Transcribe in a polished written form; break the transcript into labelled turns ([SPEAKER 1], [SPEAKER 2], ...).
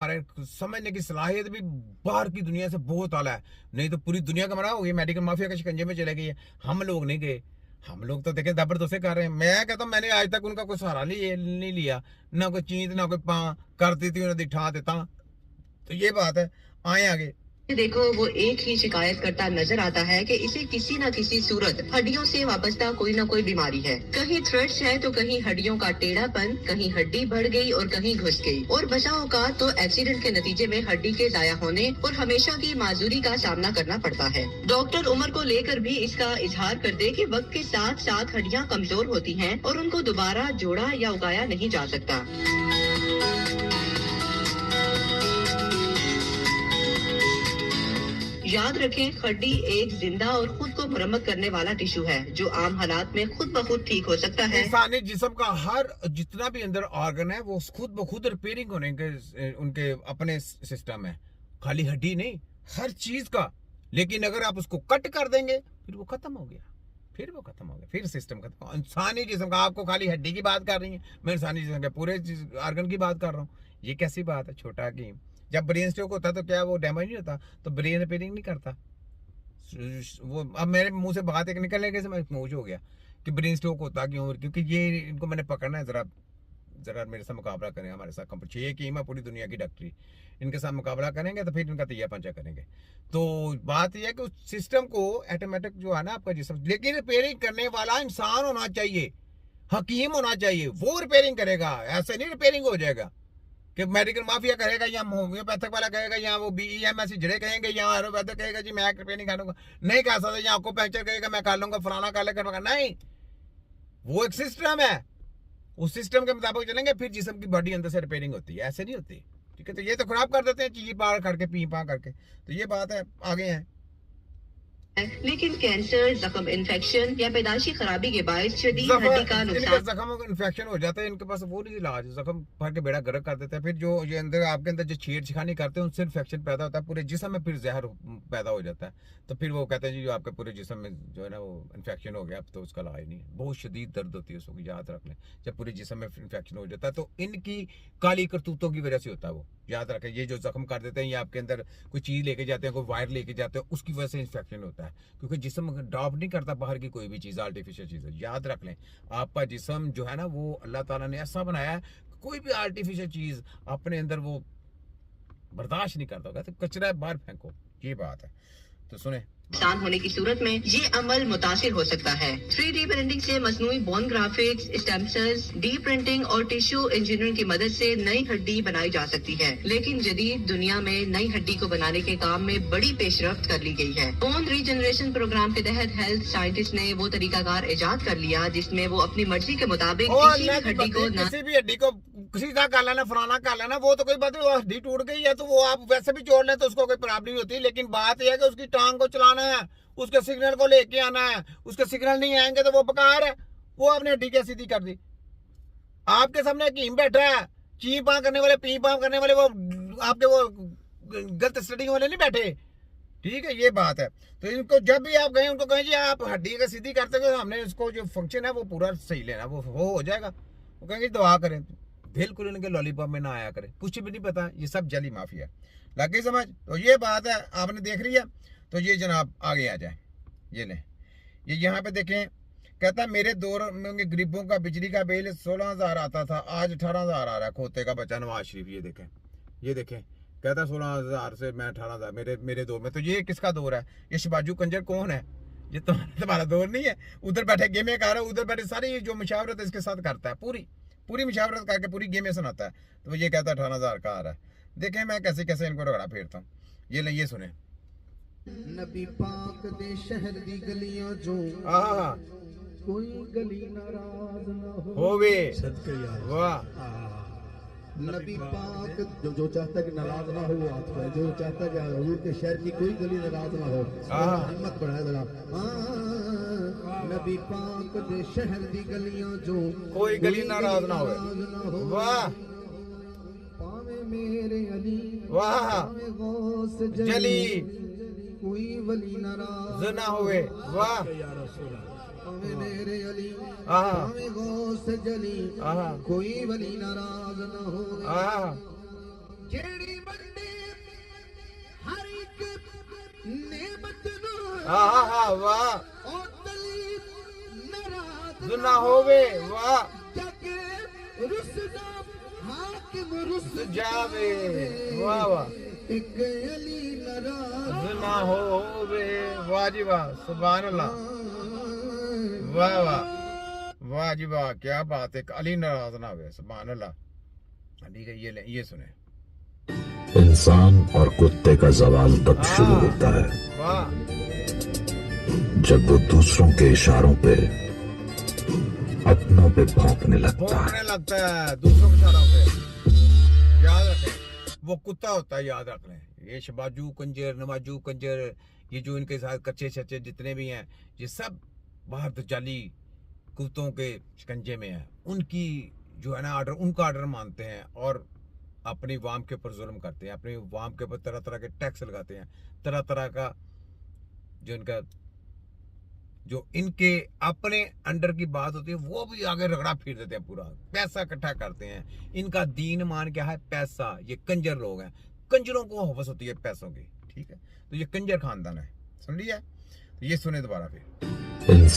[SPEAKER 1] हमारे समझने की सलाहियत भी बाहर की दुनिया से बहुत आला है। नहीं तो पूरी दुनिया का मरा हो गई, मेडिकल माफिया के शिकंजे में चले गई है। हम लोग नहीं गए, हम लोग तो देखे जबरदस्ती कर रहे हैं। मैं कहता हूँ मैंने आज तक उनका कोई सहारा नहीं लिया, ना कोई चीज ना कोई पा करती थी उन्हें दिखा देता। तो ये बात है, आए आगे
[SPEAKER 2] देखो वो एक ही शिकायत करता नजर आता है कि इसे किसी न किसी सूरत हड्डियों से वाबस्ता कोई न कोई बीमारी है। कहीं थ्रेड्स है तो कहीं हड्डियों का टेढ़ापन, कहीं हड्डी बढ़ गई और कहीं घुस गई, और बचाव का तो एक्सीडेंट के नतीजे में हड्डी के जाया होने और हमेशा की माजूरी का सामना करना पड़ता है। डॉक्टर उम्र को लेकर भी इसका इजहार कर दे कि वक्त के साथ साथ हड्डियां कमजोर होती हैं और उनको दोबारा जोड़ा या उगाया नहीं जा सकता। याद रखें, हड्डी एक जिंदा और खुद को मरम्मत करने वाला टिश्यू है जो आम हालात में खुद ब खुद ठीक हो सकता है।
[SPEAKER 1] इंसानी जिस्म का हर जितना भी अंदर ऑर्गन है वो खुद ब खुद रिपेयरिंग होने के उनके अपने सिस्टम है, खाली हड्डी नहीं, हर चीज का। लेकिन अगर आप उसको कट कर देंगे फिर वो खत्म हो गया, फिर सिस्टम खत्म। इंसानी जिस्म का, आपको खाली हड्डी की बात कर रही है, मैं इंसानी जिस्म के पूरे ऑर्गन की बात कर रहा हूँ। ये कैसी बात है, छोटा की जब ब्रेन स्ट्रोक होता तो क्या वो डैमेज नहीं होता, तो ब्रेन रिपेयरिंग नहीं करता वो। अब मेरे मुंह से बात एक निकलने के मैं मौज हो गया कि ब्रेन स्ट्रोक होता क्यों, क्योंकि ये इनको मैंने पकड़ना है। जरा मेरे साथ मुकाबला करें, हमारे साथ कंपनी ये की मैं पूरी दुनिया की डॉक्टरी, इनके साथ मुकाबला करेंगे तो फिर इनका तैयार पंचा करेंगे। तो बात यह है कि उस सिस्टम को ऑटोमेटिक जो है ना आपका जिसम, लेकिन रिपेयरिंग करने वाला इंसान होना चाहिए, हकीम होना चाहिए, वो रिपेयरिंग करेगा। ऐसे नहीं रिपेयरिंग हो जाएगा कि मेडिकल माफिया करेगा या होम्योपैथिक वाला कहेगा या वो BEMS जड़े कहेंगे या आयुर्वेदिक कहेगा जी मैं रिपेयर नहीं करूंगा, नहीं कह सकता। या आपको पैंचर कहेगा मैं कर लूंगा, फलाना कर लेगा, नहीं। वो एक सिस्टम है, उस सिस्टम के मुताबिक चलेंगे फिर जिस्म की बॉडी अंदर से रिपेयरिंग होती है, ऐसे नहीं होती। ठीक है, तो ये तो खराब कर देते हैं चीज पार करके, पी पा करके। तो ये बात है, आगे है।
[SPEAKER 2] लेकिन कैंसर, जख्म इन्फेक्शन या पैदाइशी खराबी के बायस शदीद हड्डी का नुकसान,
[SPEAKER 1] जख्म इन्फेक्शन हो जाता है, इनके पास वो नहीं इलाज, जख्म भर के बेड़ा गर्क कर देता है। फिर जो ये अंदर आपके अंदर जो छेड़छानी करते हैं उनसे इन्फेक्शन पैदा होता है, पूरे जिस्म में फिर जहर पैदा हो जाता है। तो फिर वो कहते हैं जी जो आपके पूरे जिस्म में जो है ना वो इन्फेक्शन हो गया, अब तो उसका इलाज नहीं है। बहुत शदीद दर्द होती है उसको, याद रख लें। जब पूरे जिस्म में इन्फेक्शन हो जाता है तो इनकी काली करतूतों की वजह से होता है वो, याद रखें। ये जो जख्म कर देते हैं या आपके अंदर कोई चीज लेके जाते हैं, कोई वायर लेके जाते हैं, उसकी वजह से इन्फेक्शन होता है, क्योंकि जिस्म ड्रॉप नहीं करता बाहर की कोई भी चीज, आर्टिफिशियल चीज। याद रख लें, आपका जिस्म जो है ना वो अल्लाह ताला ने ऐसा बनाया है, कोई भी आर्टिफिशियल चीज अपने अंदर वो बर्दाश्त नहीं करता होगा, तो कचरा बाहर फेंको, ये बात है। तो सुने,
[SPEAKER 2] नुकसान होने की सूरत में ये अमल मुतासिर हो सकता है। 3D प्रिंटिंग से मसनूई bone graphics, stem cells, D printing और टिश्यू इंजीनियरिंग की मदद से नई हड्डी बनाई जा सकती है। लेकिन जदीद दुनिया में नई हड्डी को बनाने के काम में बड़ी पेशरफ्त कर ली गई है। बोन रीजनरेशन प्रोग्राम के तहत हेल्थ साइंटिस्ट ने वो तरीकाकार इजाद कर लिया जिसमें वो अपनी मर्जी के मुताबिक किसी भी हड्डी को
[SPEAKER 1] सीधा कर लेना, फलाना कर लेना, वो तो कोई बात नहीं। हड्डी टूट गई है तो वो आप वैसे भी जोड़ लें तो उसको कोई प्रॉब्लम नहीं होती। लेकिन बात यह है कि उसकी टांग को चलाना है, उसके सिग्नल को लेके आना है। उसके सिग्नल नहीं आएंगे तो वो बेकार है। वो आपने हड्डी क्या सीधी कर दी, आपके सामने हकीम बैठा है, ची पाँ करने वाले, पी पाँ करने वाले, वो आपके वो गलत स्टडी वाले नहीं बैठे। ठीक है, ये बात है। तो इनको जब भी आप गए उनको कहें जी आप हड्डी का सीधी करते हो, हमने इसको जो फंक्शन है वो पूरा सही लेना, वो हो जाएगा। वो कहेंगे दुआ करें, बिल्कुल इनके लॉलीपॉप में ना आया करे, कुछ भी नहीं पता, ये सब जली माफिया। लगे समझ? तो ये बात है, आपने देख रही है। तो ये जनाब आगे आ जाए, ये लें, ये यहाँ पे देखें, कहता है मेरे दौर में गरीबों का बिजली का बिल 16,000 आता था, आज 18,000 आ रहा है। खोते का बच्चा नवाज शरीफ, ये देखें, ये देखें, कहता है 16,000 से मैं 18,000 मेरे दौर में। तो ये किसका दौर है? ये शबाजू कंजर कौन है? ये तो तुम्हारा दौर नहीं है। उधर बैठे गेमें कर रहा है, उधर बैठे सारी जो मुशावरत इसके साथ करता है, पूरी मुशावरत करके पूरी गेमें सुनाता है। तो ये कहता है 18,000 का आ रहा है। देखें मैं कैसे कैसे इनको रगड़ा फेरता हूँ। ये ले, ये सुने।
[SPEAKER 3] नबी पाक दे शहर दी गलियां जो कोई गली नाराज ना
[SPEAKER 1] होवे,
[SPEAKER 3] सदके यार,
[SPEAKER 1] वाह।
[SPEAKER 3] नबी पाक जो चाहता है कि नाराज ना हो, हाथ पे जो चाहता है कि हुजूर के शहर की कोई गली नाराज ना हो, हिम्मत बढ़ाए जरा। नबी पाक दे शहर दी गलियां जो
[SPEAKER 1] कोई गली नाराज ना हो, वाह।
[SPEAKER 3] पावे मेरे अली,
[SPEAKER 1] वाह,
[SPEAKER 3] पावे गौस
[SPEAKER 1] जली,
[SPEAKER 3] कोई वली नाराज
[SPEAKER 1] ना होवे, वाह।
[SPEAKER 3] पावे मेरे अली,
[SPEAKER 1] आहा,
[SPEAKER 3] पावे गौस जली,
[SPEAKER 1] आहा,
[SPEAKER 3] कोई वली नाराज ना हो।
[SPEAKER 1] आहा,
[SPEAKER 3] जेड़ी
[SPEAKER 1] हाँ वाह
[SPEAKER 3] और दलील नाराज
[SPEAKER 1] सुना होवे वाह
[SPEAKER 3] जाके रुसना हाकिम रुस
[SPEAKER 1] जावे वाह वाह
[SPEAKER 3] एक अली नाराज
[SPEAKER 1] सुना होवे वाह जी वाह सुभान अल्लाह वाह वाह वाह जी वाह क्या बात है अली नाराज ना हुए सुभान अल्लाह ठीक है ये सुने
[SPEAKER 4] इंसान और कुत्ते का जवाल तब शुरू होता है
[SPEAKER 1] वाह
[SPEAKER 4] जब वो दूसरों के इशारों पे अपनों पे भौंकने लगता है।
[SPEAKER 1] भौंकने लगता है दूसरों के इशारों पे। याद रखें वो कुत्ता होता है, याद रख लें। ये शबाजू कंजर नमाजू कंजर ये जो इनके साथ कच्चे छच्चे जितने भी हैं ये सब बाहर तो जाली कुत्तों के शिकंजे में है। उनकी जो है ना आर्डर उनका आर्डर मानते हैं और अपनी वाम के ऊपर जुल्म करते हैं, अपनी वाम के ऊपर तरह तरह के टैक्स लगाते हैं, तरह तरह का जो इनका जो इनके अपने अंडर की बात होती है वो भी आगे रगड़ा फिर देते हैं, पूरा पैसा इकट्ठा करते हैं। इनका दीन मान क्या है? पैसा। ये कंजर लोग हैं, कंजरों को हवस होती है पैसों की, ठीक है। तो ये कंजर खानदान है, सुन लिया? तो ये सुने दोबारा फिर।